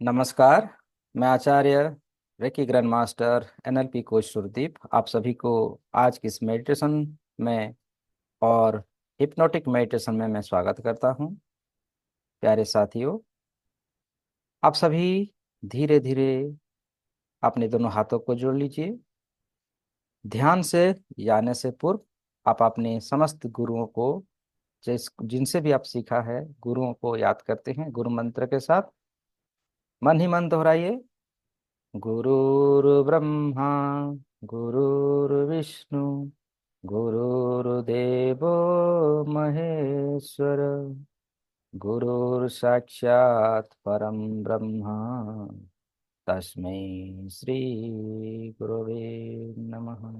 नमस्कार। मैं आचार्य reiki grand master NLP coach Surdeep आप सभी को आज की इस मेडिटेशन में और हिप्नोटिक मेडिटेशन में मैं स्वागत करता हूं। प्यारे साथियों, आप सभी धीरे धीरे अपने दोनों हाथों को जोड़ लीजिए। ध्यान से जाने से पूर्व आप अपने समस्त गुरुओं को, जिनसे भी आप सीखा है, गुरुओं को याद करते हैं गुरु मंत्र के साथ। मन ही मन दोहराइए। गुरुर्ब्रह्मा गुरुर्विष्णु गुरुर्देवो महेश्वर गुरुर्साक्षात् परम ब्रह्म तस्मै श्री गुरवे नमः।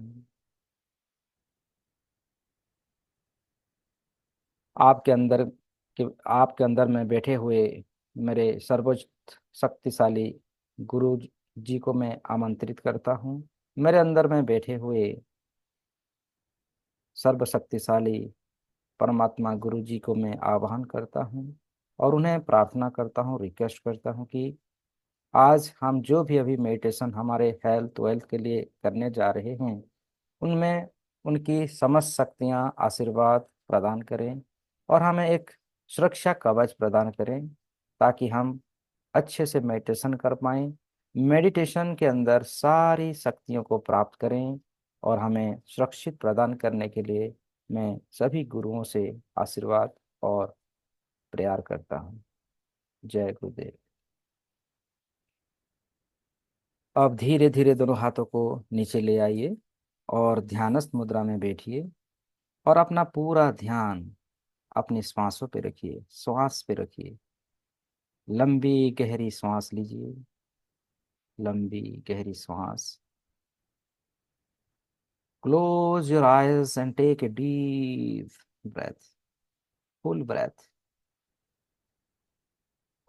आपके अंदर के आपके अंदर में बैठे हुए मेरे सर्वोच्च शक्तिशाली गुरु जी को मैं आमंत्रित करता हूँ। मेरे अंदर में बैठे हुए सर्वशक्तिशाली परमात्मा गुरु जी को मैं आह्वान करता हूँ और उन्हें प्रार्थना करता हूँ, रिक्वेस्ट करता हूँ कि आज हम जो भी अभी मेडिटेशन हमारे हेल्थ वेल्थ के लिए करने जा रहे हैं, उनमें उनकी समस्त शक्तियाँ आशीर्वाद प्रदान करें और हमें एक सुरक्षा कवच प्रदान करें ताकि हम अच्छे से मेडिटेशन कर पाएं, मेडिटेशन के अंदर सारी शक्तियों को प्राप्त करें और हमें सुरक्षित प्रदान करने के लिए मैं सभी गुरुओं से आशीर्वाद और प्रेयर करता हूँ। जय गुरुदेव। अब धीरे धीरे दोनों हाथों को नीचे ले आइए और ध्यानस्थ मुद्रा में बैठिए और अपना पूरा ध्यान अपनी श्वासों पे रखिए, श्वास पे रखिए। लंबी गहरी सांस लीजिए, लंबी गहरी सांस। Close your eyes and take a deep breath, full breath.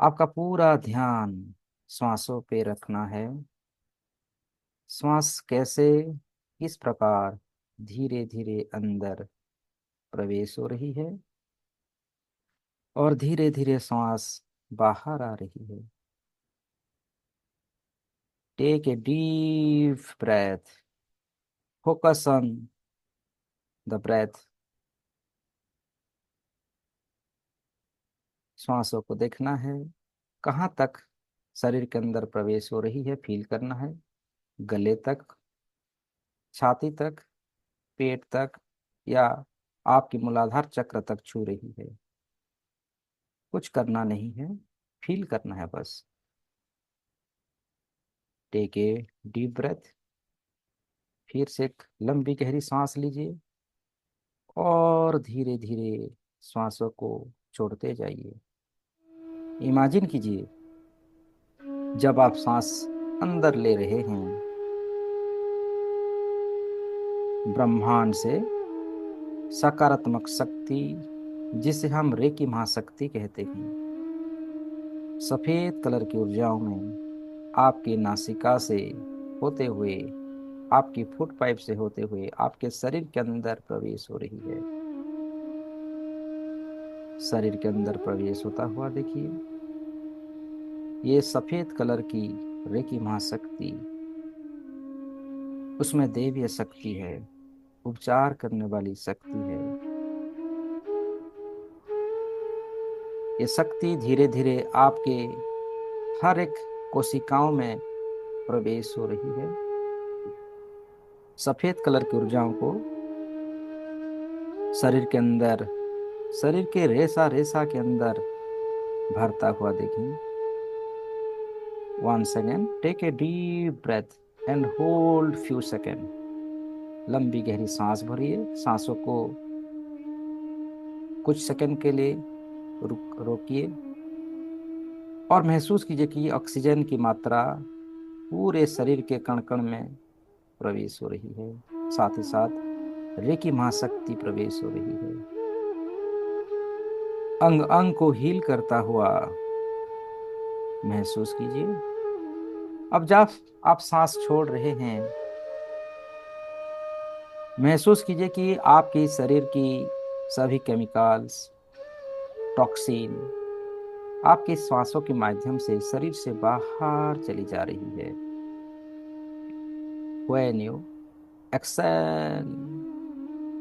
आपका पूरा ध्यान श्वासों पे रखना है। श्वास कैसे, किस प्रकार धीरे धीरे अंदर प्रवेश हो रही है और धीरे धीरे श्वास बाहर आ रही है। Take a deep breath, focus on the breath. श्वासों को देखना है, कहाँ तक शरीर के अंदर प्रवेश हो रही है, फील करना है। गले तक, छाती तक, पेट तक, या आपकी मूलाधार चक्र तक छू रही है। कुछ करना नहीं है, फील करना है बस। Take a deep breath. फिर से एक लंबी गहरी सांस लीजिए और धीरे धीरे श्वासों को छोड़ते जाइए। इमेजिन कीजिए, जब आप सांस अंदर ले रहे हैं, ब्रह्मांड से सकारात्मक शक्ति, जिसे हम रेकी महाशक्ति कहते हैं, सफेद कलर की ऊर्जाओं में आपकी नासिका से होते हुए, आपकी फुट पाइप से होते हुए आपके शरीर के अंदर प्रवेश हो रही है। शरीर के अंदर प्रवेश होता हुआ देखिए। ये सफेद कलर की रेकी महाशक्ति, उसमें दैवीय शक्ति है, उपचार करने वाली शक्ति है। ये शक्ति धीरे धीरे आपके हर एक कोशिकाओं में प्रवेश हो रही है। सफेद कलर की ऊर्जाओं को शरीर के अंदर, शरीर के रेसा रेसा के अंदर भरता हुआ देखें। Once again take a deep breath and hold few seconds. लंबी गहरी सांस भरिए, सांसों को कुछ सेकंड के लिए रोकिए और महसूस कीजिए कि ऑक्सीजन की मात्रा पूरे शरीर के कण कण में प्रवेश हो रही है। साथ ही साथ रेकी महाशक्ति प्रवेश हो रही है। अंग अंग को हील करता हुआ महसूस कीजिए। अब जब आप सांस छोड़ रहे हैं, महसूस कीजिए कि आपके शरीर की सभी केमिकल्स, टॉक्सिन आपकी श्वासों के माध्यम से शरीर से बाहर चली जा रही है। When you exhale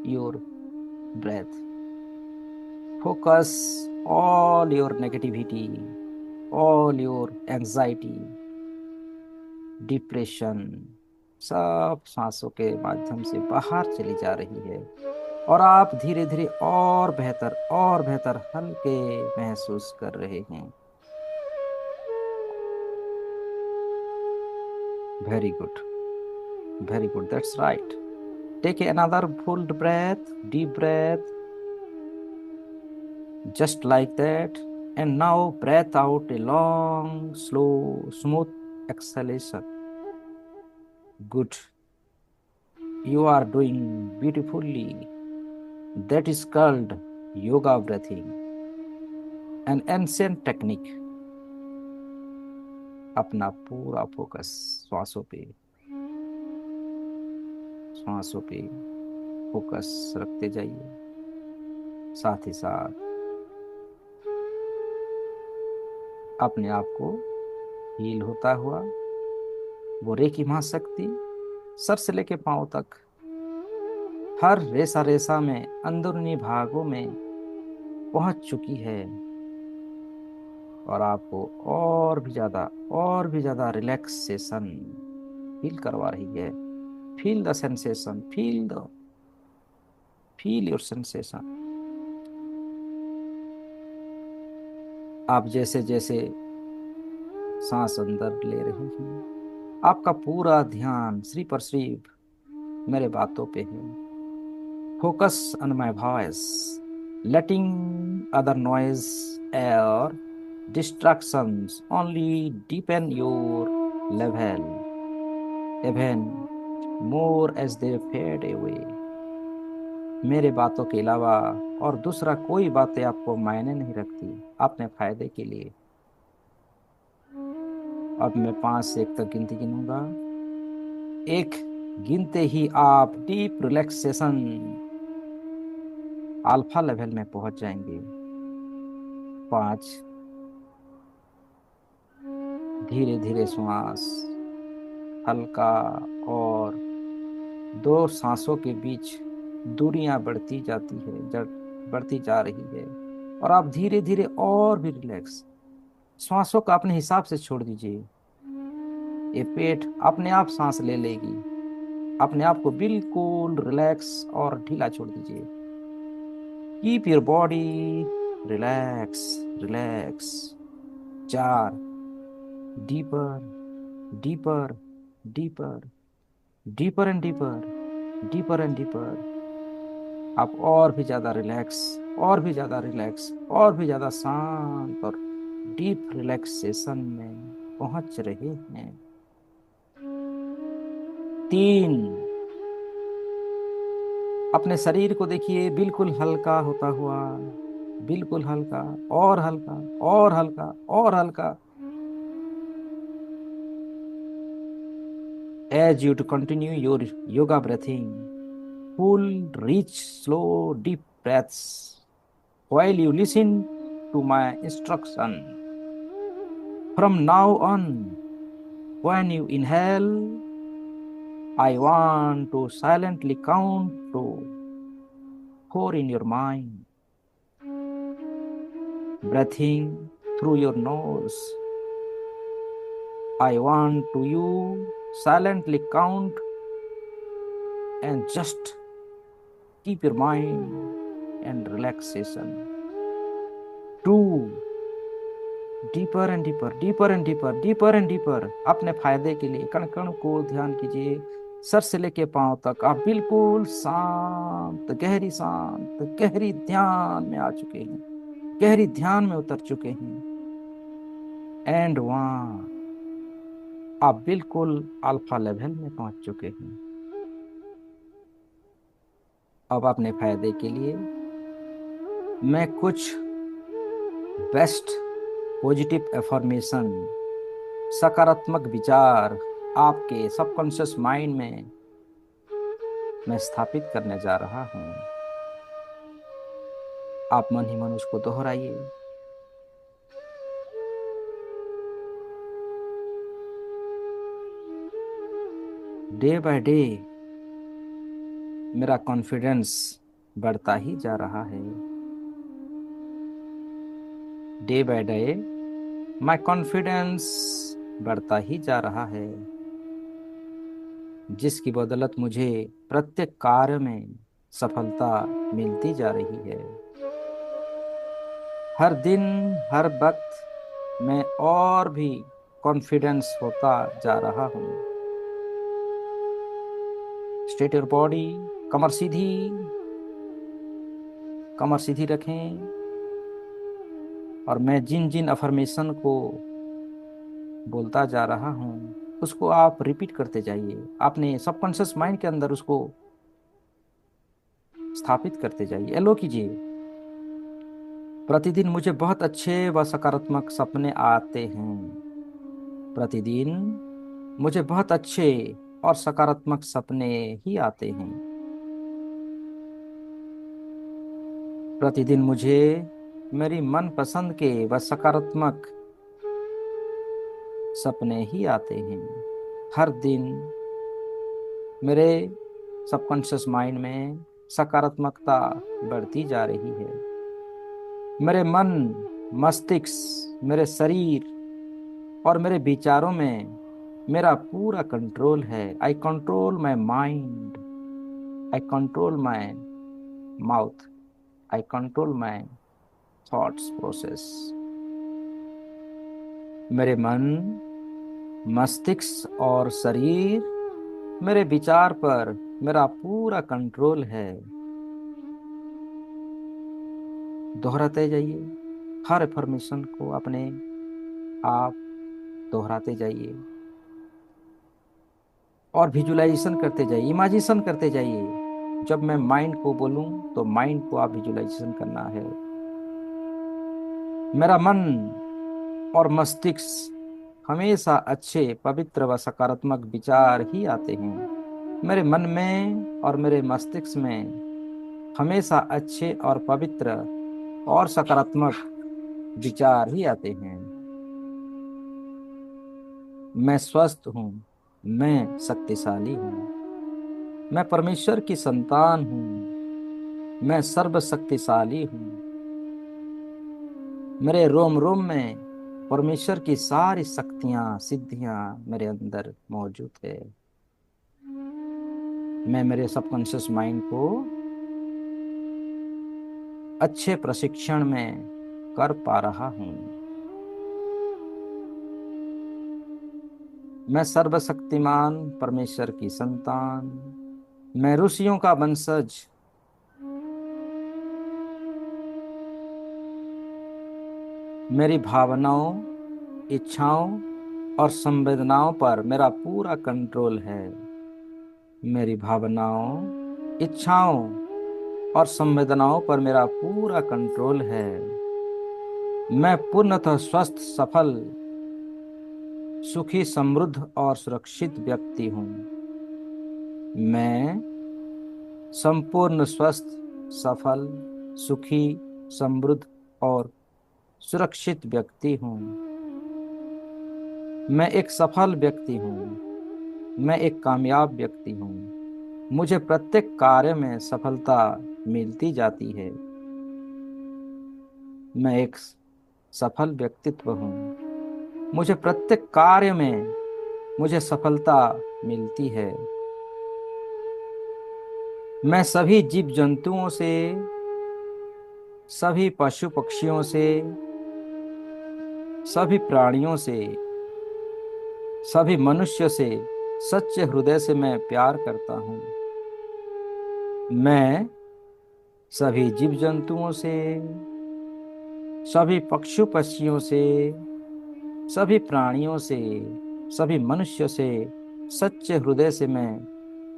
your breath, focus all your negativity, all your anxiety, depression, सब सांसों के माध्यम से बाहर चली जा रही है। और आप धीरे धीरे और बेहतर हल्के महसूस कर रहे हैं। Very good, very good, that's right. Take another full breath, deep breath, just like that. And now breath out a long, slow, smooth exhalation. Good. You are doing beautifully. That is called yoga breathing, an ancient technique. अपना पूरा focus श्वासों पे focus रखते जाइए। साथ ही साथ अपने आप को हील होता हुआ वो रेकी महाशक्ति सर से लेके पांव तक हर रेसा रेसा में अंदरूनी भागों में पहुंच चुकी है और आपको और भी ज्यादा रिलैक्सेशन फील करवा रही है। Feel the sensation, feel your sensation. आप जैसे जैसे सांस अंदर ले रहे हैं, आपका पूरा ध्यान सिर्फ और सिर्फ मेरे बातों पे है। Focus on my voice, letting other noise or distractions only deepen your level even more as they fade away। मेरे बातों के अलावा और दूसरा कोई बातें आपको मायने नहीं रखती अपने फायदे के लिए। अब मैं 5 से 1 तक गिनती गिनूंगा। 1 गिनते ही आप डीप रिलैक्सेशन अल्फा लेवल में पहुंच जाएंगे। 5, धीरे धीरे श्वास हल्का, और 2 सांसों के बीच दूरियां बढ़ती जा रही है। और आप धीरे धीरे और भी रिलैक्स, श्वासों को अपने हिसाब से छोड़ दीजिए। ये पेट अपने आप सांस ले लेगी। अपने आप को बिल्कुल रिलैक्स और ढीला छोड़ दीजिए। Keep your body relax, relax. 4, deeper, deeper, deeper, deeper and deeper, deeper and deeper. आप और भी ज्यादा रिलैक्स, और भी ज्यादा रिलैक्स, और भी ज्यादा शांत और डीप रिलैक्सेशन में पहुंच रहे हैं। 3, अपने शरीर को देखिए बिल्कुल हल्का होता हुआ, बिल्कुल हल्का, और हल्का, और हल्का, और हल्का। As you to continue your yoga breathing, full, rich, slow, deep breaths while you listen to my instruction. From now on, when you inhale, I want to silently count to 4 in your mind. Breathing through your nose, I want to you silently count and just keep your mind and relaxation. 2, deeper and deeper, deeper and deeper, deeper and deeper. अपने फायदे के लिए कण कण को ध्यान कीजिए, sir से लेके पांव तक आप बिल्कुल शांत गहरी ध्यान में आ चुके हैं, गहरी ध्यान में उतर चुके हैं। एंड 1, आप बिल्कुल अल्फा लेवल में पहुंच चुके हैं। अब अपने फायदे के लिए मैं कुछ बेस्ट पॉजिटिव एफर्मेशन, सकारात्मक विचार आपके सबकॉन्शियस माइंड में मैं स्थापित करने जा रहा हूं। आप मन ही मन उसको दोहराइए। डे बाय डे मेरा कॉन्फिडेंस बढ़ता ही जा रहा है। Day by day my confidence बढ़ता ही जा रहा है, जिसकी बदौलत मुझे प्रत्येक कार्य में सफलता मिलती जा रही है। हर दिन, हर वक्त मैं और भी कॉन्फिडेंस होता जा रहा हूँ। स्ट्रेट योर बॉडी, कमर सीधी, कमर सीधी रखें। और मैं जिन जिन अफर्मेशन को बोलता जा रहा हूँ उसको आप रिपीट करते जाइए, अपने सबकॉन्शियस माइंड के अंदर उसको स्थापित करते जाइए, एलो कीजिए। प्रतिदिन मुझे बहुत अच्छे व सकारात्मक सपने आते हैं। प्रतिदिन मुझे बहुत अच्छे और सकारात्मक सपने ही आते हैं। प्रतिदिन मुझे मेरी मनपसंद के व सकारात्मक सपने ही आते हैं। हर दिन मेरे सबकॉन्शियस माइंड में सकारात्मकता बढ़ती जा रही है। मेरे मन, मस्तिष्क, मेरे शरीर और मेरे विचारों में मेरा पूरा कंट्रोल है। आई control my mind, I control my mouth, I control my thoughts process. मेरे मन, मस्तिष्क और शरीर, मेरे विचार पर मेरा पूरा कंट्रोल है। दोहराते जाइए, हर इन्फॉर्मेशन को अपने आप दोहराते जाइए और विजुलाइजेशन करते जाइए, इमेजिनेशन करते जाइए। जब मैं माइंड को बोलूं तो माइंड को आप विजुलाइजेशन करना है। मेरा मन और मस्तिष्क हमेशा अच्छे, पवित्र व सकारात्मक विचार ही आते हैं। मेरे मन में और मेरे मस्तिष्क में हमेशा अच्छे और पवित्र और सकारात्मक विचार ही आते हैं। मैं स्वस्थ हूँ, मैं शक्तिशाली हूँ, मैं परमेश्वर की संतान हूँ, मैं सर्वशक्तिशाली हूँ। मेरे रोम रोम में परमेश्वर की सारी शक्तियाँ, सिद्धियाँ मेरे अंदर मौजूद है। मैं मेरे सबकॉन्शियस माइंड को अच्छे प्रशिक्षण में कर पा रहा हूँ। मैं सर्वशक्तिमान परमेश्वर की संतान, मैं ऋषियों का वंशज, मेरी भावनाओं, इच्छाओं और संवेदनाओं पर मेरा पूरा कंट्रोल है। मेरी भावनाओं, इच्छाओं और संवेदनाओं पर मेरा पूरा कंट्रोल है। मैं पूर्णतः स्वस्थ, सफल, सुखी, समृद्ध और सुरक्षित व्यक्ति हूँ। मैं संपूर्ण स्वस्थ, सफल, सुखी, समृद्ध और सुरक्षित व्यक्ति हूँ। मैं एक सफल व्यक्ति हूँ, मैं एक कामयाब व्यक्ति हूँ। मुझे प्रत्येक कार्य में सफलता मिलती जाती है। मैं एक सफल व्यक्तित्व हूँ, मुझे प्रत्येक कार्य में मुझे सफलता मिलती है। मैं सभी जीव जंतुओं से, सभी पशु पक्षियों से, सभी प्राणियों से, सभी मनुष्य से सच्चे हृदय से मैं प्यार करता हूँ। मैं सभी जीव जंतुओं से, सभी पशु पक्षियों से, सभी प्राणियों से, सभी मनुष्य से सच्चे हृदय से मैं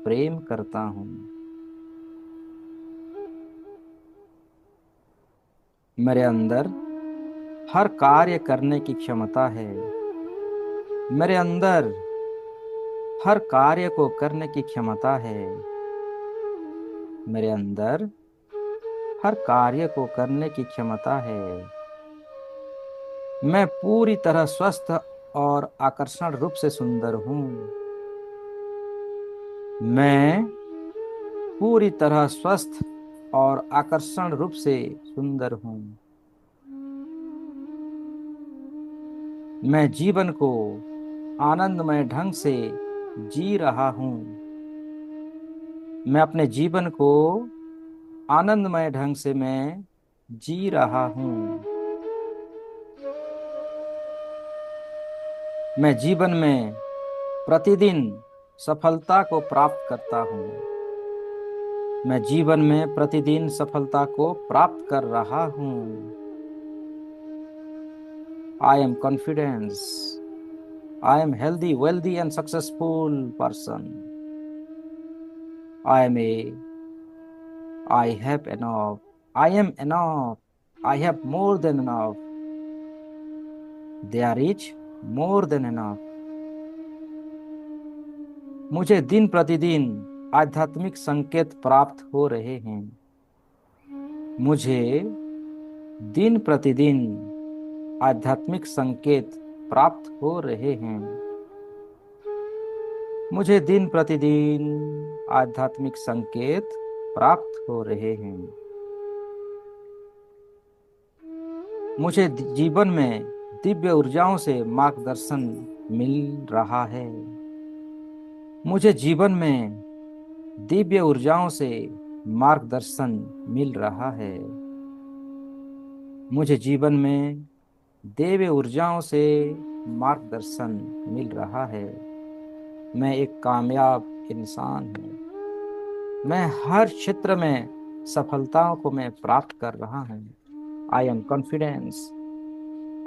प्रेम करता हूँ। मेरे अंदर हर कार्य करने की क्षमता है। मेरे अंदर हर कार्य को करने की क्षमता है। मेरे अंदर हर कार्य को करने की क्षमता है। मैं पूरी तरह स्वस्थ और आकर्षण रूप से सुंदर हूँ। मैं पूरी तरह स्वस्थ और आकर्षण रूप से सुंदर हूँ। मैं जीवन को आनंदमय ढंग से जी रहा हूँ। मैं अपने जीवन को आनंदमय ढंग से मैं जी रहा हूँ। मैं जीवन में प्रतिदिन सफलता को प्राप्त करता हूँ। मैं जीवन में प्रतिदिन सफलता को प्राप्त कर रहा हूँ। I am confidence. I am healthy, wealthy and successful person. I am a I have enough. I am enough. I have more than enough. They are rich, more than enough. मुझे दिन प्रतिदिन आध्यात्मिक संकेत प्राप्त हो रहे हैं। मुझे दिन प्रतिदिन आध्यात्मिक संकेत प्राप्त हो रहे हैं। मुझे दिन प्रतिदिन आध्यात्मिक संकेत प्राप्त हो रहे हैं। मुझे जीवन में दिव्य ऊर्जाओं से मार्गदर्शन मिल रहा है। मुझे जीवन में दिव्य ऊर्जाओं से मार्गदर्शन मिल रहा है। मुझे जीवन में दिव्य ऊर्जाओं से मार्गदर्शन मिल रहा है। मैं एक कामयाब इंसान हूँ। मैं हर क्षेत्र में सफलताओं को मैं प्राप्त कर रहा हूँ। I am confidence.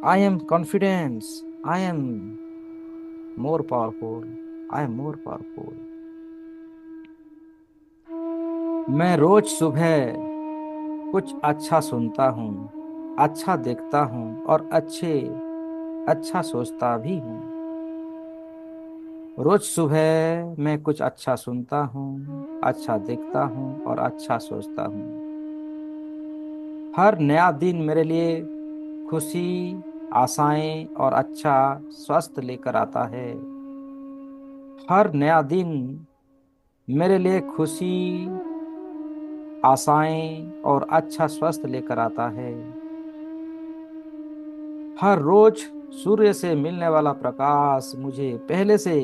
I am confidence. I am more powerful. I am more powerful. मैं रोज सुबह कुछ अच्छा सुनता हूँ, अच्छा देखता हूँ और अच्छा सोचता भी हूँ। रोज सुबह मैं कुछ अच्छा सुनता हूँ, अच्छा देखता हूँ और अच्छा सोचता हूँ। हर नया दिन मेरे लिए खुशी, आशाएं और अच्छा स्वास्थ्य लेकर आता है। हर नया दिन मेरे लिए खुशी, आशाएं और अच्छा स्वास्थ्य लेकर आता है। हर रोज सूर्य से मिलने वाला प्रकाश मुझे पहले से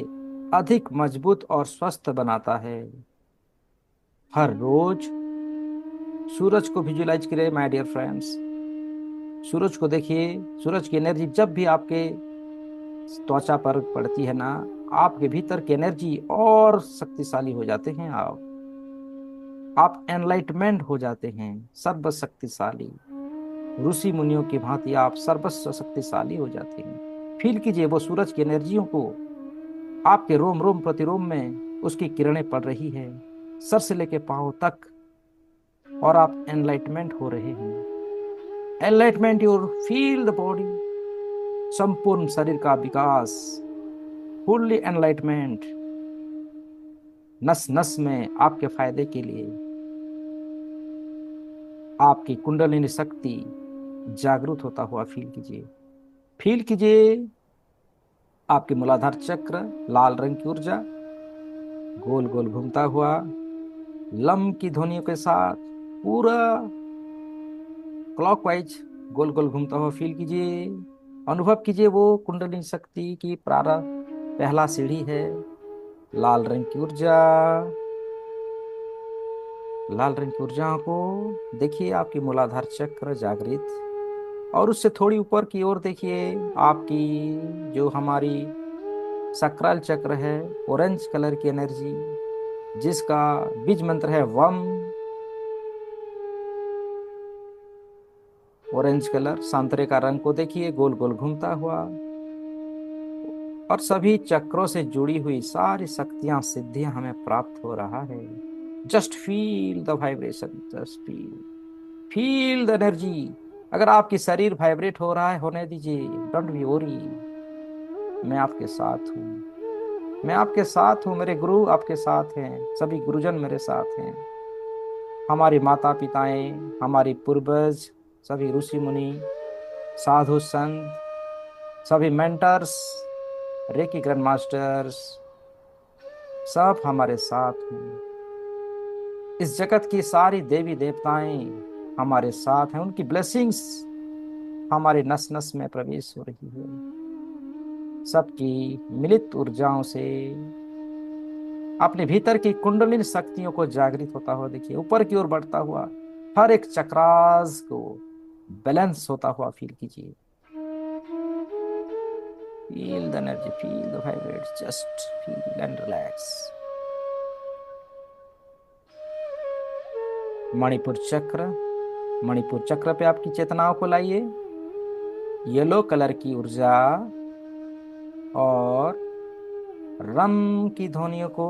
अधिक मजबूत और स्वस्थ बनाता है। हर रोज सूरज को विजुलाइज करें माय डियर फ्रेंड्स। सूरज को देखिए। सूरज की एनर्जी जब भी आपके त्वचा पर पड़ती है ना, आपके भीतर की एनर्जी और शक्तिशाली हो जाते हैं। आप एनलाइटमेंट हो जाते हैं, सर्वशक्तिशाली। ऋषि मुनियों की भांति आप सर्वस्व शक्तिशाली हो जाते हैं। फील कीजिए वो सूरज की एनर्जियों को। आपके रोम रोम प्रतिरोम में उसकी किरणें पड़ रही है, सर से लेके पांव तक, और आप एनलाइटमेंट हो रहे हैं। Enlightenment your feel the body, संपूर्ण शरीर का विकास, फुल्ली एनलाइटमेंट, नस नस में आपके फायदे के लिए। आपकी कुंडलिनी शक्ति जागृत होता हुआ फील कीजिए। फील कीजिए आपके मूलाधार चक्र, लाल रंग की ऊर्जा गोल गोल घूमता हुआ लम की ध्वनियों के साथ पूरा क्लॉकवाइज गोल गोल घूमता हुआ फील कीजिए। अनुभव कीजिए वो कुंडलिनी शक्ति की प्रारंभ, पहला सीढ़ी है लाल रंग की ऊर्जा। लाल रंग की ऊर्जाओं को देखिए, आपकी मूलाधार चक्र जागृत, और उससे थोड़ी ऊपर की ओर देखिए आपकी जो हमारी सक्राल चक्र है, ऑरेंज कलर की एनर्जी जिसका बीज मंत्र है वम। ऑरेंज कलर संतरे का रंग को देखिए गोल गोल घूमता हुआ, और सभी चक्रों से जुड़ी हुई सारी शक्तियां, सिद्धियां हमें प्राप्त हो रहा है। Just feel the vibration, just feel the energy. अगर आपकी शरीर वाइब्रेट हो रहा है, होने दीजिए, डोंट बी वरी। मैं आपके साथ हूँ। मैं आपके साथ हूँ। मेरे गुरु आपके साथ हैं, सभी गुरुजन मेरे साथ हैं। हमारे माता पिताएं, हमारे पूर्वज, सभी ऋषि मुनि, साधु संत, सभी मेंटर्स, रेकी ग्रैंड मास्टर्स, सब हमारे साथ हैं। इस जगत की सारी देवी देवताएं हमारे साथ हैं, उनकी ब्लेसिंग्स हमारे नस नस में प्रवेश हो रही है। सबकी मिलित ऊर्जाओं से अपने भीतर की कुंडलिनी शक्तियों को जागृत होता हुआ देखिए, ऊपर की ओर बढ़ता हुआ हर एक चक्रास को बैलेंस होता हुआ फील कीजिए। Feel the energy, feel the vibrate, just feel and relax. Manipur चक्र, मणिपुर चक्र पे आपकी चेतनाओं को लाइए। येलो कलर की ऊर्जा और रम की ध्वनियों को,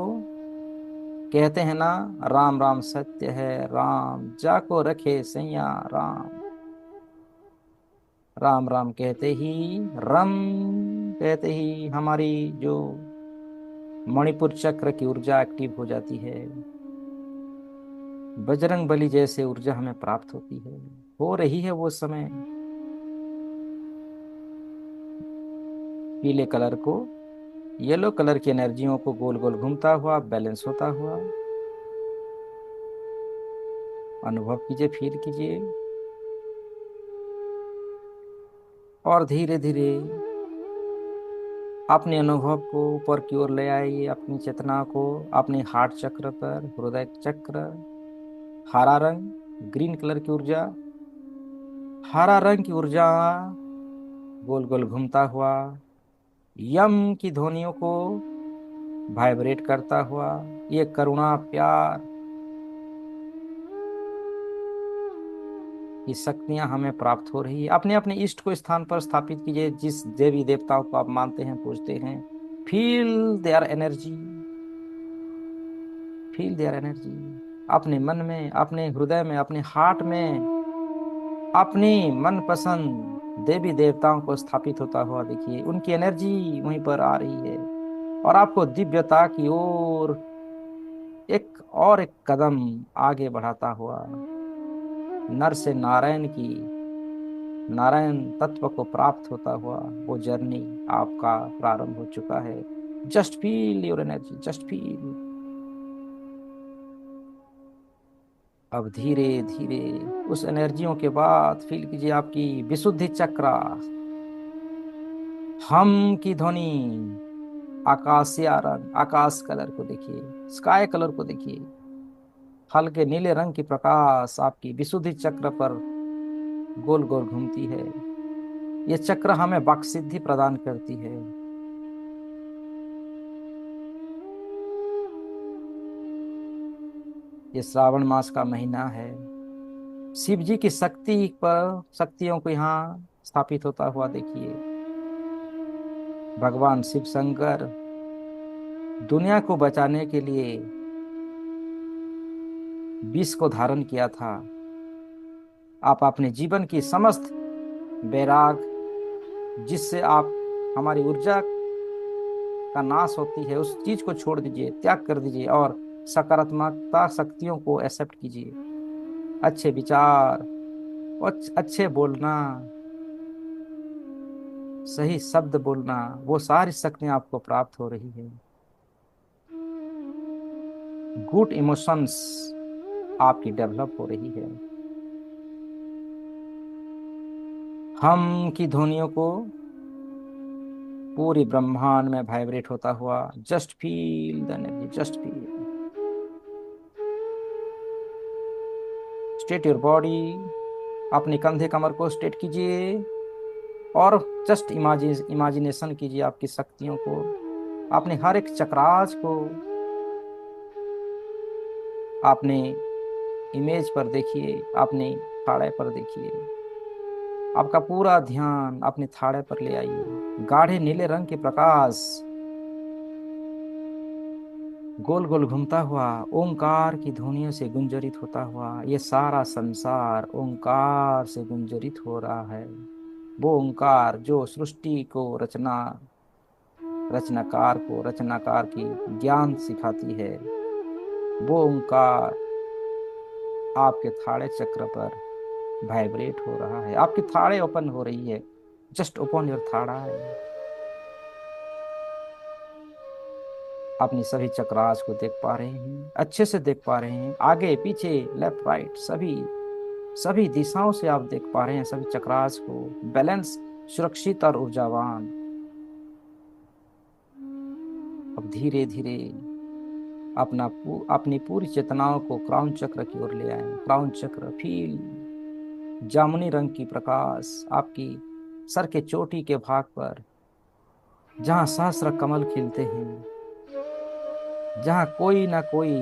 कहते हैं ना, राम राम सत्य है, राम जाको रखे सैया राम। राम राम कहते ही, रम कहते ही हमारी जो मणिपुर चक्र की ऊर्जा एक्टिव हो जाती है। बजरंग बली जैसे ऊर्जा हमें प्राप्त होती है, हो रही है वो समय। पीले कलर को, येलो कलर की एनर्जियों को गोल गोल घूमता हुआ, बैलेंस होता हुआ अनुभव कीजिए, फील कीजिए। और धीरे धीरे अपने अनुभव को ऊपर की ओर ले आइए, अपनी चेतना को अपने हार्ट चक्र पर, हृदय चक्र। हरा रंग, ग्रीन कलर की ऊर्जा, हरा रंग की ऊर्जा गोल गोल घूमता हुआ यम की ध्वनियों को वाइब्रेट करता हुआ, ये करुणा प्यार की शक्तियां हमें प्राप्त हो रही है। अपने अपने इष्ट को स्थान पर स्थापित कीजिए, जिस देवी देवताओं को आप मानते हैं, पूजते हैं। Feel their energy, feel their energy. अपने मन में, अपने हृदय में, अपने हार्ट में अपनी मनपसंद देवी देवताओं को स्थापित होता हुआ देखिए, उनकी एनर्जी वहीं पर आ रही है और आपको दिव्यता की ओर एक और एक कदम आगे बढ़ाता हुआ, नर से नारायण की, नारायण तत्व को प्राप्त होता हुआ वो जर्नी आपका प्रारंभ हो चुका है। Just feel your energy, just feel. अब धीरे धीरे उस एनर्जियों के बाद फील कीजिए आपकी विशुद्धि चक्रा। हम की ध्वनि, आकाशीय रंग, आकाश कलर को देखिए, स्काई कलर को देखिए। हल्के नीले रंग की प्रकाश आपकी विशुद्धि चक्र पर गोल गोल घूमती है। ये चक्र हमें वाक सिद्धि प्रदान करती है। ये श्रावण मास का महीना है, शिव जी की शक्ति पर, शक्तियों को यहाँ स्थापित होता हुआ देखिए। भगवान शिव शंकर दुनिया को बचाने के लिए विष को धारण किया था। आप अपने जीवन की समस्त वैराग, जिससे आप हमारी ऊर्जा का नाश होती है, उस चीज को छोड़ दीजिए, त्याग कर दीजिए और सकारात्मकता शक्तियों को एक्सेप्ट कीजिए। अच्छे विचार और अच्छे बोलना, सही शब्द बोलना, वो सारी शक्तियां आपको प्राप्त हो रही है। गुड इमोशंस आपकी डेवलप हो रही है। हम की ध्वनियों को पूरी ब्रह्मांड में वाइब्रेट होता हुआ, just feel the energy, just feel. Straight your body, अपने कंधे कमर को स्ट्रेट कीजिए और जस्ट इमेजिनेशन कीजिए आपकी शक्तियों को, अपने हर एक चक्रास को आपने इमेज पर देखिए, अपने थाड़े पर देखिए। आपका पूरा ध्यान अपने थाड़े पर ले आइए। गाढ़े नीले रंग के प्रकाश गोल गोल घूमता हुआ ओंकार की ध्वनियों से गुंजरित होता हुआ, ये सारा संसार ओंकार से गुंजरित हो रहा है। वो ओंकार जो सृष्टि को रचनाकार को रचनाकार की ज्ञान सिखाती है, वो ओंकार आपके थाड़े चक्र पर वाइब्रेट हो रहा है। आपकी थाड़े ओपन हो रही है, जस्ट ओपन योर थाड़ा है। अपनी सभी चक्रास को देख पा रहे हैं, अच्छे से देख पा रहे हैं, आगे पीछे लेफ्ट राइट सभी सभी दिशाओं से आप देख पा रहे हैं सभी चक्रास को, बैलेंस, सुरक्षित और ऊर्जावान। अब धीरे धीरे अपनी पूरी चेतनाओं को क्राउन चक्र की ओर ले आए। क्राउन चक्र फील, जामुनी रंग की प्रकाश आपकी सर के चोटी के भाग पर, जहां सहस्र कमल खिलते हैं, जहां कोई ना कोई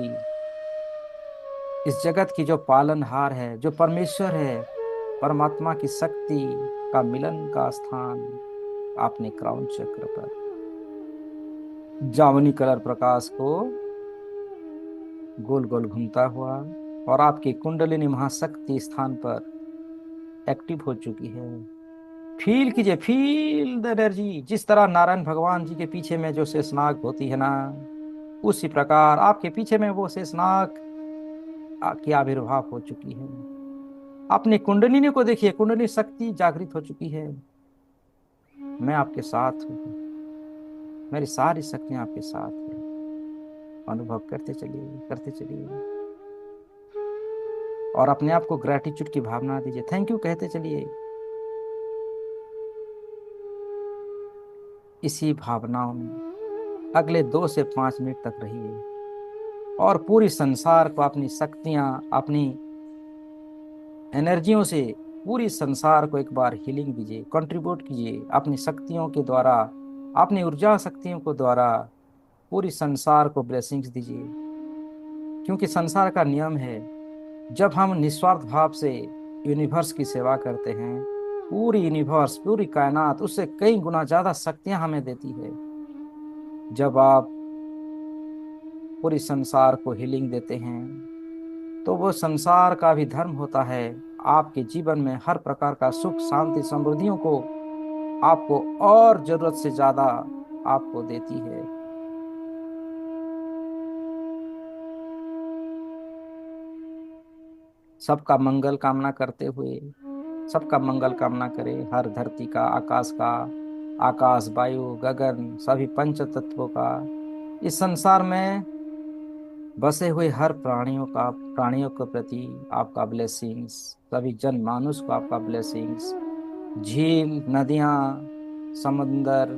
इस जगत की जो पालनहार है, जो परमेश्वर है, परमात्मा की शक्ति का मिलन का स्थान आपने क्राउन चक्र पर जामुनी कलर प्रकाश को गोल गोल घूमता हुआ, और आपकी कुंडलिनी महाशक्ति स्थान पर एक्टिव हो चुकी है। फील कीजिए, फील द एनर्जी। जिस तरह नारायण भगवान जी के पीछे में जो शेषनाग होती है ना, उसी प्रकार आपके पीछे में वो शेषनाग की आविर्भाव हो चुकी है। अपनी कुंडलिनी को देखिए, कुंडलिनी शक्ति जागृत हो चुकी है। मैं आपके साथ हूँ, मेरी सारी शक्तियां आपके साथ है। अनुभव करते चलिए, करते चलिए, और अपने आप को ग्रेटिट्यूड की भावना दीजिए, थैंक यू कहते चलिए। इसी भावनाओं में अगले 2 से 5 मिनट तक रहिए, और पूरी संसार को अपनी शक्तियां, अपनी एनर्जियों से पूरी संसार को एक बार हीलिंग दीजिए, कंट्रीब्यूट कीजिए अपनी शक्तियों के द्वारा, अपनी ऊर्जा शक्तियों को द्वारा पूरी संसार को ब्लेसिंग्स दीजिए। क्योंकि संसार का नियम है, जब हम निस्वार्थ भाव से यूनिवर्स की सेवा करते हैं, पूरी यूनिवर्स, पूरी कायनात उससे कई गुना ज्यादा शक्तियां हमें देती है। जब आप पूरी संसार को हीलिंग देते हैं, तो वो संसार का भी धर्म होता है, आपके जीवन में हर प्रकार का सुख, शांति, समृद्धियों को आपको और जरूरत से ज्यादा आपको देती है। सबका मंगल कामना करते हुए, सबका मंगल कामना करें, हर धरती का, आकाश का, आकाश, वायु, गगन, सभी पंच तत्वों का, इस संसार में बसे हुए हर प्राणियों के प्रति आपका ब्लेसिंग्स, सभी जनमानुष को आपका ब्लेसिंग्स, झील, नदियां, समंदर,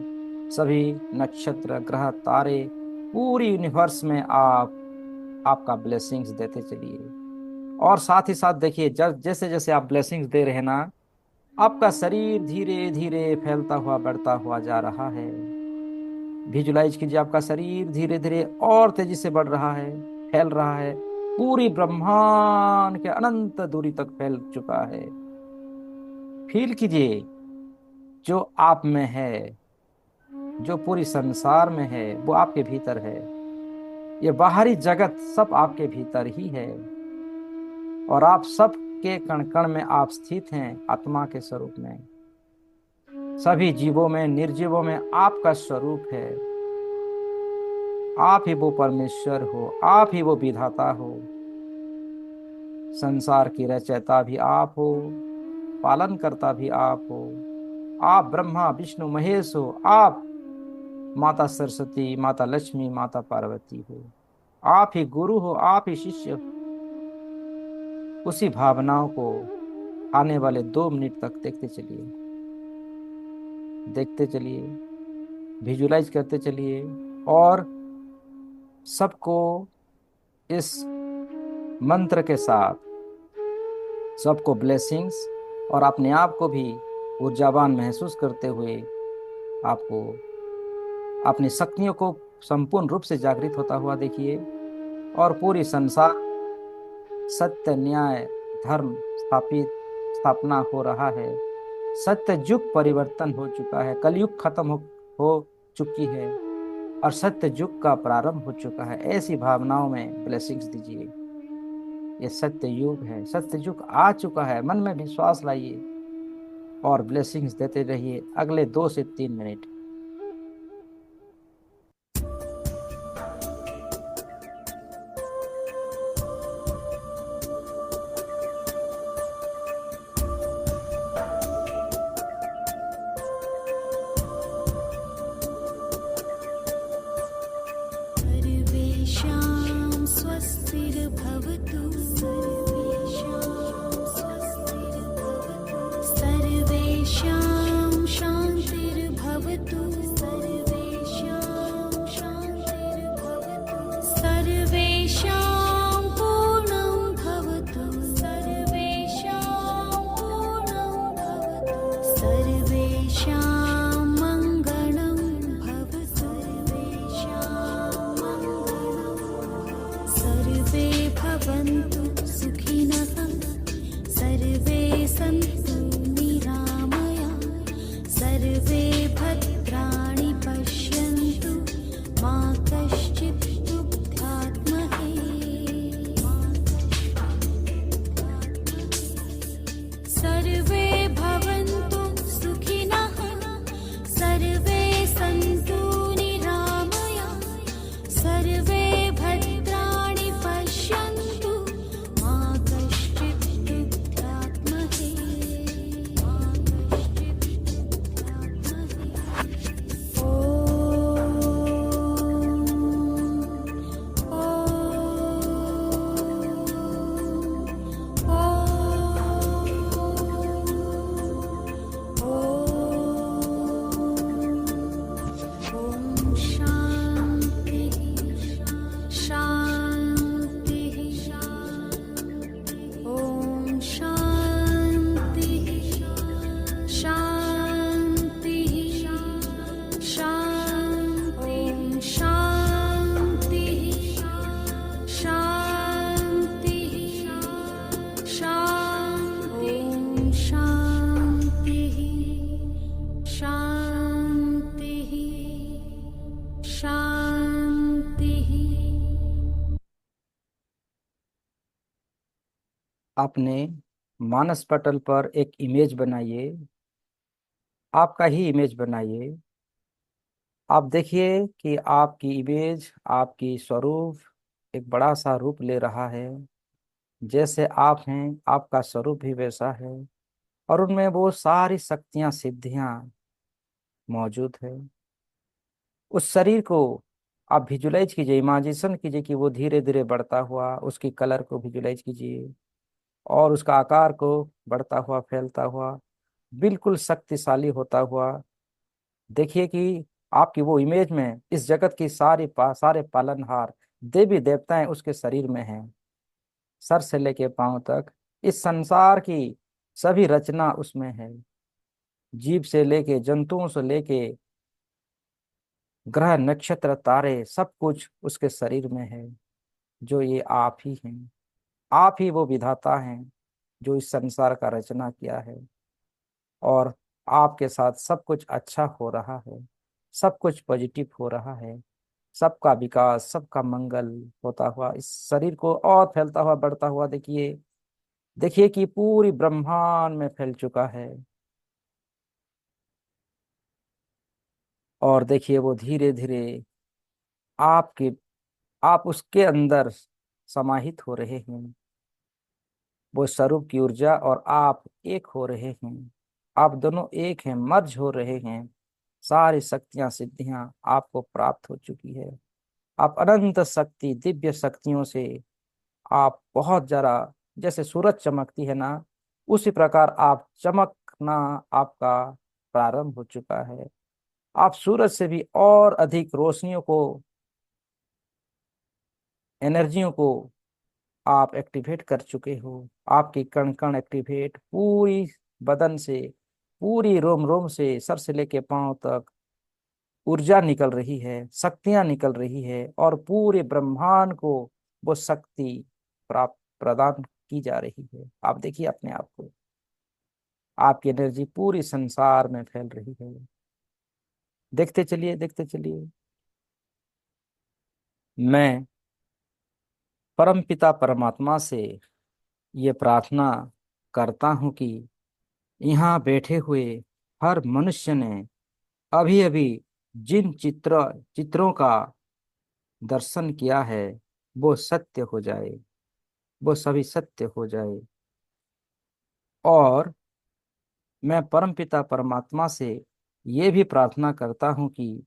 सभी नक्षत्र, ग्रह, तारे, पूरी यूनिवर्स में आपका ब्लेसिंग्स देते चलिए। और साथ ही साथ देखिए, जैसे जैसे आप ब्लेसिंग्स दे रहे हैं ना, आपका शरीर धीरे धीरे फैलता हुआ, बढ़ता हुआ जा रहा है। विजुलाइज कीजिए, आपका शरीर धीरे धीरे और तेजी से बढ़ रहा है, फैल रहा है, पूरी ब्रह्मांड के अनंत दूरी तक फैल चुका है। फील कीजिए, जो आप में है, जो पूरी संसार में है, वो आपके भीतर है। ये बाहरी जगत सब आपके भीतर ही है, और आप सब के कण कण में आप स्थित हैं, आत्मा के स्वरूप में। सभी जीवों में, निर्जीवों में आपका स्वरूप है। आप ही वो परमेश्वर हो, आप ही वो विधाता हो। संसार की रचयिता भी आप हो, पालन करता भी आप हो। आप ब्रह्मा, विष्णु, महेश हो। आप माता सरस्वती, माता लक्ष्मी, माता पार्वती हो। आप ही गुरु हो, आप ही शिष्य हो। उसी भावनाओं को आने वाले 2 मिनट तक देखते चलिए, देखते चलिए, विजुलाइज करते चलिए, और सबको इस मंत्र के साथ, सबको ब्लेसिंग्स और अपने आप को भी ऊर्जावान महसूस करते हुए, आपको अपनी शक्तियों को संपूर्ण रूप से जागृत होता हुआ देखिए, और पूरी संसार सत्य, न्याय, धर्म स्थापना हो रहा है। सत्य युग परिवर्तन हो चुका है, कलयुग खत्म हो चुकी है, और सत्य युग का प्रारंभ हो चुका है। ऐसी भावनाओं में ब्लेसिंग्स दीजिए। ये सत्य युग है, सत्य युग आ चुका है। मन में विश्वास लाइए और ब्लेसिंग्स देते रहिए अगले 2 से 3 मिनट। स्वस्तिर्भवतु सर्वेषां स्वस्तिर्भवतु सर्वेषां शान्तिर्भवतु सर्वेषां शान्तिर्भवतु सर्वेषां पूर्णं भवतु सर्वेषां पूर्णं भवतु सर्वेषां मङ्गलं भवतु सर्वेषां मङ्गलं सर्वे भवन्तु सुखिनः सर्वे सन्तु निरामया सर्वे भद्राणि पश्यन्तु मा कश्चित् दुःखात्महे सर्वे भवन्तु सुखिनः सर्वे सन्तु निरामया सर्वे भद्राणि पश्यन्तु मा कश्चित् दुःखात्महे ॐ शान्तिः शान्तिः ॐ शान्तिः शान्तिः ॐ शान्तिः शान्तिः ॐ शान्तिः शान्तिः शान्तिः। अपने मानस पटल पर एक इमेज बनाइए, आपका ही इमेज बनाइए। आप देखिए कि आपकी इमेज, आपकी स्वरूप एक बड़ा सा रूप ले रहा है। जैसे आप हैं, आपका स्वरूप भी वैसा है और उनमें वो सारी शक्तियां, सिद्धियां मौजूद है। उस शरीर को आप विजुलाइज कीजिए, इमेजिनेशन कीजिए कि वो धीरे धीरे बढ़ता हुआ, उसकी कलर को विजुलाइज कीजिए और उसका आकार को बढ़ता हुआ, फैलता हुआ, बिल्कुल शक्तिशाली होता हुआ। देखिए कि आपकी वो इमेज में इस जगत की सारे पालनहार देवी देवताएं उसके शरीर में हैं। सर से लेके पांव तक इस संसार की सभी रचना उसमें है। जीव से लेके, जंतुओं से लेके, ग्रह नक्षत्र तारे, सब कुछ उसके शरीर में है। जो ये आप ही हैं, आप ही वो विधाता हैं जो इस संसार का रचना किया है। और आपके साथ सब कुछ अच्छा हो रहा है, सब कुछ पॉजिटिव हो रहा है, सबका विकास, सबका मंगल होता हुआ इस शरीर को और फैलता हुआ, बढ़ता हुआ देखिए। देखिए कि पूरी ब्रह्मांड में फैल चुका है और देखिए वो धीरे धीरे आपके आप उसके अंदर समाहित हो रहे हैं। वो स्वरूप की ऊर्जा और आप एक हो रहे हैं। आप दोनों एक हैं, मर्ज हो रहे हैं। सारी शक्तियां, सिद्धियां आपको प्राप्त हो चुकी है। आप अनंत शक्ति, दिव्य शक्तियों से आप बहुत जरा, जैसे सूरज चमकती है ना, उसी प्रकार आप चमकना आपका प्रारंभ हो चुका है। आप सूरज से भी और अधिक रोशनियों को, एनर्जियों को आप एक्टिवेट कर चुके हो। आपकी कण कण एक्टिवेट, पूरी बदन से, पूरी रोम रोम से, सर से लेके पांव तक ऊर्जा निकल रही है, शक्तियां निकल रही है और पूरे ब्रह्मांड को वो शक्ति प्राप्त प्रदान की जा रही है। आप देखिए अपने आप को, आपकी एनर्जी पूरी संसार में फैल रही है। देखते चलिए, देखते चलिए। मैं परमपिता परमात्मा से ये प्रार्थना करता हूँ कि यहाँ बैठे हुए हर मनुष्य ने अभी अभी जिन चित्रों का दर्शन किया है वो सत्य हो जाए, वो सभी सत्य हो जाए। और मैं परमपिता परमात्मा से ये भी प्रार्थना करता हूँ कि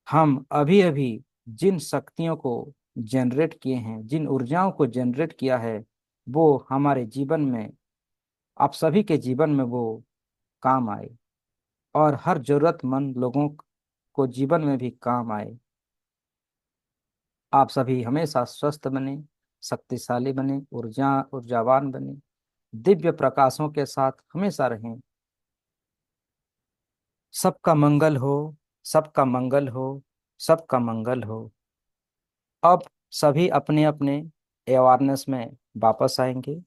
हम अभी अभी जिन शक्तियों को जनरेट किए हैं, जिन ऊर्जाओं को जनरेट किया है, वो हमारे जीवन में, आप सभी के जीवन में वो काम आए, और हर जरूरतमंद लोगों को जीवन में भी काम आए। आप सभी हमेशा स्वस्थ बने, शक्तिशाली बने, ऊर्जावान बने, दिव्य प्रकाशों के साथ हमेशा रहें। सबका मंगल हो, सबका मंगल हो, सबका मंगल हो। अब सभी अपने अपने अवेयरनेस में वापस आएंगे।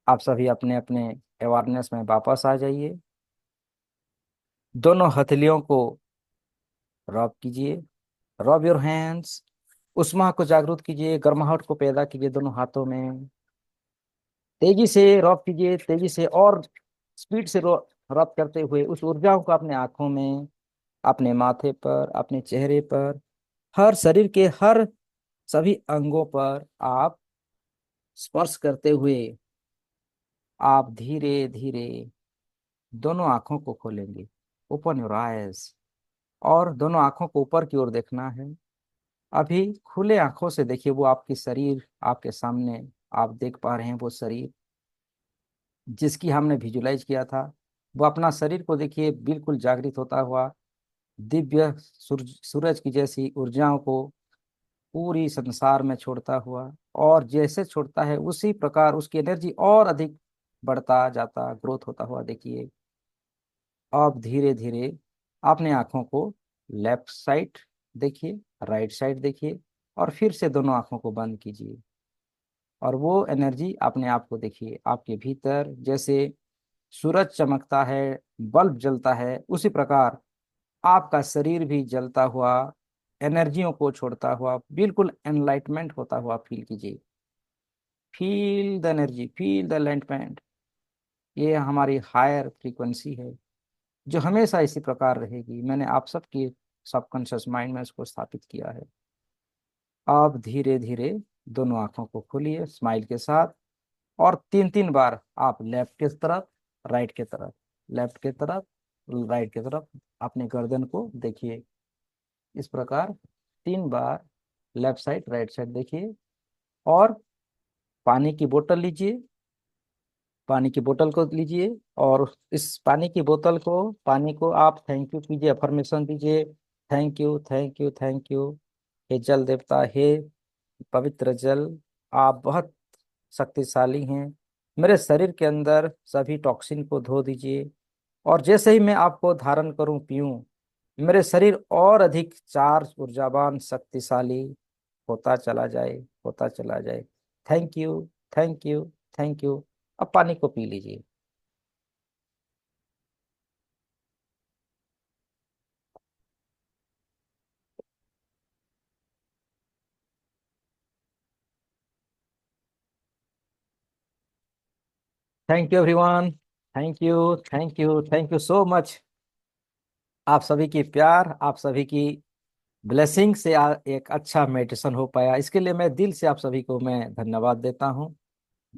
आप सभी अपने अपने अवेयरनेस में वापस आ जाइए। दोनों हथेलियों को रब कीजिए, रब योर हैंड्स। उष्मा को जागृत कीजिए, गर्माहट को पैदा कीजिए दोनों हाथों में। तेजी से रब कीजिए, तेजी से और स्पीड से रब करते हुए उस ऊर्जाओं को अपने आंखों में, अपने माथे पर, अपने चेहरे पर, हर शरीर के हर सभी अंगों पर आप स्पर्श करते हुए आप धीरे धीरे दोनों आंखों को खोलेंगे। ओपन योर आईज, और दोनों आंखों को ऊपर की ओर देखना है। अभी खुले आंखों से देखिए वो आपकी शरीर आपके सामने, आप देख पा रहे हैं वो शरीर जिसकी हमने विजुलाइज किया था। वो अपना शरीर को देखिए बिल्कुल जागृत होता हुआ, दिव्य सूरज की जैसी ऊर्जाओं को पूरी संसार में छोड़ता हुआ, और जैसे छोड़ता है उसी प्रकार उसकी एनर्जी और अधिक बढ़ता जाता, ग्रोथ होता हुआ देखिए। अब धीरे धीरे अपने आंखों को लेफ्ट साइड देखिए, राइट साइड देखिए, और फिर से दोनों आंखों को बंद कीजिए। और वो एनर्जी अपने आप को देखिए आपके भीतर, जैसे सूरज चमकता है, बल्ब जलता है, उसी प्रकार आपका शरीर भी जलता हुआ, एनर्जियों को छोड़ता हुआ, बिल्कुल एनलाइटमेंट होता हुआ फील कीजिए। Feel the energy, feel the enlightenment. ये हमारी हायर फ्रीक्वेंसी है जो हमेशा इसी प्रकार रहेगी। मैंने आप सबकी सबकॉन्शियस माइंड में इसको स्थापित किया है। अब धीरे धीरे दोनों आंखों को खोलिए स्माइल के साथ, और तीन तीन बार आप लेफ्ट की तरफ, राइट की तरफ, लेफ्ट की तरफ, राइट की तरफ अपने गर्दन को देखिए। इस प्रकार तीन बार लेफ्ट साइड राइट साइड देखिए। और पानी की बोतल लीजिए, पानी की बोतल को लीजिए, और इस पानी को आप थैंक यू कीजिए, अफर्मेशन दीजिए। Thank you, thank you, thank you. हे जल देवता, हे पवित्र जल, आप बहुत शक्तिशाली हैं। मेरे शरीर के अंदर सभी टॉक्सिन को धो दीजिए, और जैसे ही मैं आपको धारण करूं, पीऊं, मेरे शरीर और अधिक चार्ज, ऊर्जावान, शक्तिशाली होता चला जाए, होता चला जाए। Thank you, thank you, thank you. अब पानी को पी लीजिए। Thank you everyone, thank you, thank you, thank you so much. आप सभी की प्यार, आप सभी की ब्लेसिंग से एक अच्छा मेडिटेशन हो पाया, इसके लिए मैं दिल से आप सभी को मैं धन्यवाद देता हूँ।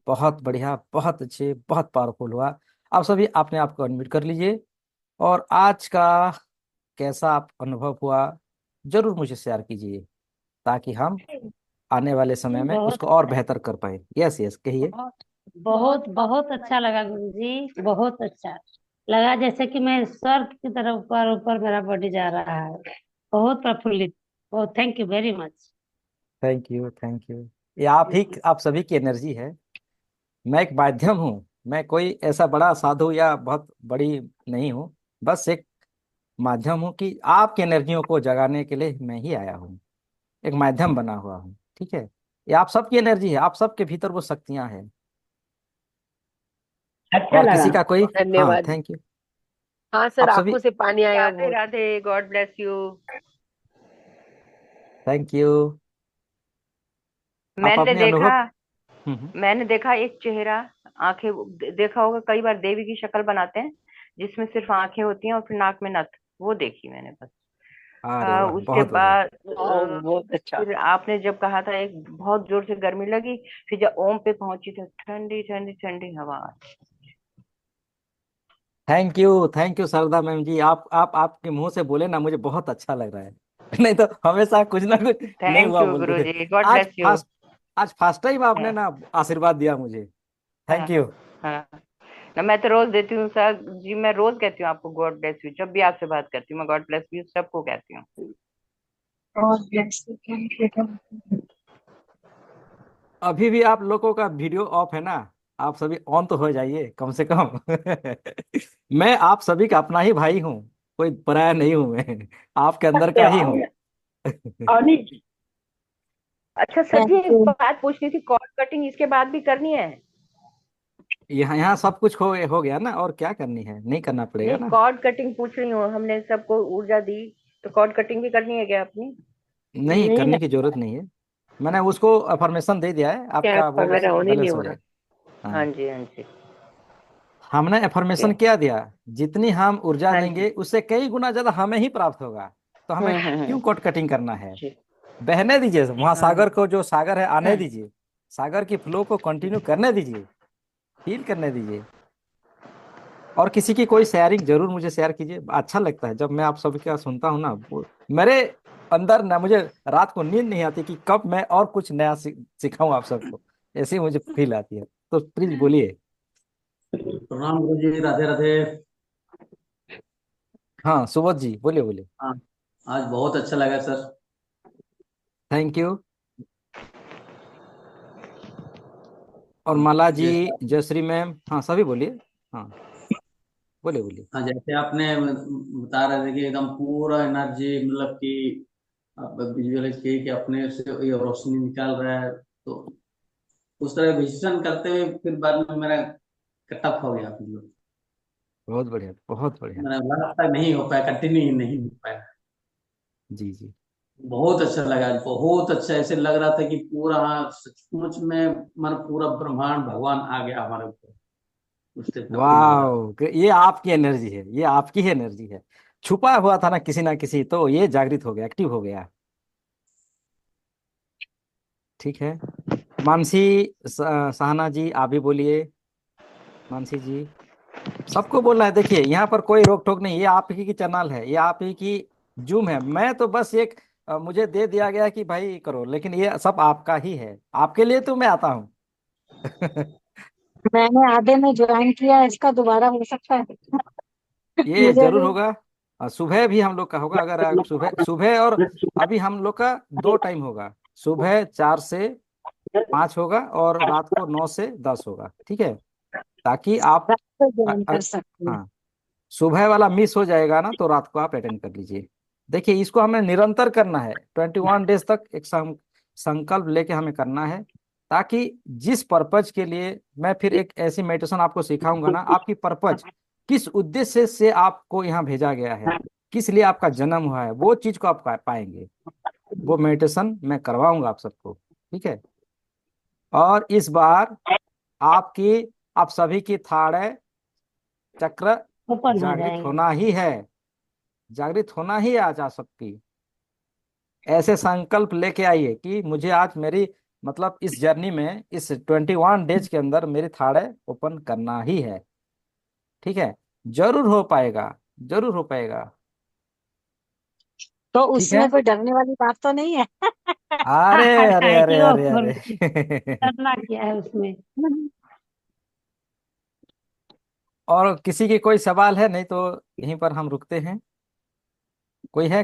बहुत बढ़िया, बहुत अच्छे, बहुत पावरफुल हुआ। आप सभी अपने आप को अनम्यूट कर लीजिए, और आज का कैसा आप अनुभव हुआ जरूर मुझे शेयर कीजिए, ताकि हम आने वाले समय में बहुत उसको और बेहतर कर पाए। यस यस, कहिए। बहुत बहुत बहुत अच्छा लगा गुरुजी, बहुत अच्छा लगा। जैसे कि मैं स्वर्ग की तरफ ऊपर ऊपर मेरा बॉडी जा रहा है। बहुत प्रफुल्लित। बहुत thank you very much. Thank you, thank you. ये आप सभी की एनर्जी है। मैं एक माध्यम हूँ, मैं कोई ऐसा बड़ा साधु या बहुत बड़ी नहीं हूँ। बस एक माध्यम हूँ कि आपकी एनर्जियों को जगाने के लिए मैं ही आया हूँ। एक माध्यम बना हुआ हूँ, ठीक है। ये आप सबकी एनर्जी है, आप सबके भीतर वो शक्तियां हैं। अच्छा और लगा। किसी का कोई, हाँ, धन्यवाद। Thank you. हाँ सर, आप आंखों सभी, से पानी आएगा राधे बहुत। Radhe, God bless you. Thank you. आप मैंने अपने देखा अनुभव। मैंने देखा एक चेहरा, आंखें, देखा होगा कई बार देवी की शक्ल बनाते हैं जिसमें सिर्फ आंखें होती हैं और फिर नाक में नथ, वो देखी मैंने बस। अरे वाह, उसके बहुत बढ़िया। बाद बहुत अच्छा। फिर आपने जब कहा था एक बहुत जोर से गर्मी लगी, फिर जब ओम पे पहुंची तो ठंडी ठंडी ठंडी हवा। Thank you, thank you Sharda ma'am ji. आप आपके मुंह से बोले ना, मुझे बहुत अच्छा लग रहा है। नहीं तो हमेशा कुछ ना कुछ नहीं थैंक हुआ यू बोलते थे। गुरुजी, गॉड आज ब्लेस यू। फर्स्ट आज फर्स्ट टाइम आपने हाँ ना आशीर्वाद दिया मुझे। हाँ थैंक यू। हाँ। ना मैं तो रोज देती हूँ सर जी, मैं रोज कहती हूँ आपको गॉड ब्लेस यू, जब भी आपसे बात करती हूँ मैं गॉड ब्लेस यू सबको कहती हूँ। अभी भी आप लोगों का वीडियो ऑफ है ना? आप सभी ऑन तो हो जाइए कम से कम। मैं आप सभी का अपना ही भाई हूँ, कोई पराया नहीं हूँ मैं, आपके अंदर का ही हूँ। अवनी जी, अच्छा सर जी, थैंक एक यू। बात पूछनी थी, कॉर्ड कटिंग इसके बाद भी करनी है? यहाँ यहाँ सब कुछ हो गया ना, और क्या करनी है, नहीं करना पड़ेगा नहीं, ना। कॉर्ड कटिंग पूछ रही हूँ, हमने सबको ऊर्जा दी, तो कॉर्ड कटिंग भी करनी है क्या अपनी? नहीं नहीं करने नहीं। की जरूरत नहीं है। मैंने उसको अफर्मेशन दे दिया है, क्या आपका वो मेरा ऑन ही नहीं बैलेंस हो हो रहा। जाएगा। हाँ हाँ, जी, हाँ जी। हमने ओके। अफर्मेशन क्या दिया, जितनी हम ऊर्जा हाँ देंगे जी। उससे कई गुना ज्यादा हमें ही प्राप्त होगा। तो हमें क्यों हम्म। कट कटिंग करना है? जी। बहने दीजिए वहां, हाँ। सागर को, जो सागर है आने हम्म। दीजिए, सागर की फ्लो को कंटिन्यू करने दीजिए, फील करने दीजिए। और किसी की कोई शेयरिंग जरूर मुझे शेयर कीजिए, अच्छा लगता है जब मैं आप सभी का सुनता हूँ ना, मेरे अंदर ना, मुझे रात को नींद नहीं आती कि कब मैं और कुछ नया सिखाऊं आप सबको, ऐसी मुझे फील आती है। तो प्लीज बोलिए। प्रणाम गुरु जी, राधे राधे। हाँ सुबोध जी, बोलिए बोलिए। हाँ, आज बहुत अच्छा लगा सर। Thank you. और माला जी, जैसे जयश्री मैम, हाँ सभी बोलिए। हाँ बोलिए बोलिए। हाँ, जैसे आपने बता रहे थे कि एकदम पूरा एनर्जी, मतलब कि आप विजुअलाइज किए कि अपने से ये रोशनी निकाल रहा है, तो उस तरह विजन करते हुए फिर बाद में मेरा कटअप हो गया, मतलब बहुत बढ़िया, बहुत बढ़िया। मेरा लास्ट तक नहीं हो पाया, कंटिन्यू ही नहीं हो पाया। जी जी। बहुत अच्छा लगा, बहुत अच्छा, ऐसे लग रहा था कि पूरा, हाँ सचमुच में मन पूरा ब्रह्मांड भगवान आ गया हमारे ऊपर, उस टाइप का फील हो रहा था। वाह, ये आपकी एनर्जी है, ये आपकी ही एनर्जी है। छुपा हुआ था ना किसी, तो ये जागृत हो गया, एक्टिव हो गया। ठीक है। मानसी, सहना जी आप भी बोलिए। मानसी जी, सबको बोलना है। देखिए यहाँ पर कोई रोक टोक नहीं, ये आप ही की चैनल है, ये आप ही की जूम है। मैं तो बस एक मुझे दे दिया गया कि भाई करो, लेकिन ये सब आपका ही है, आपके लिए तो मैं आता हूँ। मैंने आधे में ज्वाइन किया, इसका दोबारा हो सकता है। ये मुझे जरूर भी। होगा। सुबह भी हम लोग का होगा, अगर सुबह सुबह, और अभी हम लोग का दो टाइम होगा, सुबह 4 से 5 होगा, और रात को 9 से 10 होगा। ठीक है, ताकि आप रात को अ, ज्वाइन अ, कर सकते हैं। हाँ, सुबह वाला मिस हो जाएगा ना, तो रात को आप अटेंड कर लीजिए। देखिए इसको हमें निरंतर करना है, 21 डेज तक एक संकल्प लेके हमें करना है, ताकि जिस पर्पज के लिए मैं फिर एक ऐसी मेडिटेशन आपको सिखाऊंगा ना, आपकी पर्पज, किस उद्देश्य से आपको यहाँ भेजा गया है, किस लिए आपका जन्म हुआ है, वो चीज को आप पाएंगे। वो मेडिटेशन मैं करवाऊंगा आप सबको। ठीक है। और इस बार आपकी, आप सभी की थाड़े चक्र ओपन हो जागृत जाएंगे। होना ही है, जागृत होना ही है आज आप सबकी। ऐसे संकल्प लेके आइए कि मुझे आज मेरी, मतलब इस जर्नी में, इस 21 डेज के अंदर मेरी थाड़े ओपन करना ही है। ठीक है, जरूर हो पाएगा, जरूर हो पाएगा। तो ठीक है। उसमें कोई डरने वाली बात तो नहीं है। अरे अरे अरे नहीं, अरे ओपन अरे। करना क्या है उसमें। और किसी की कोई सवाल है? नहीं तो यहीं पर हम रुकते हैं। कोई है?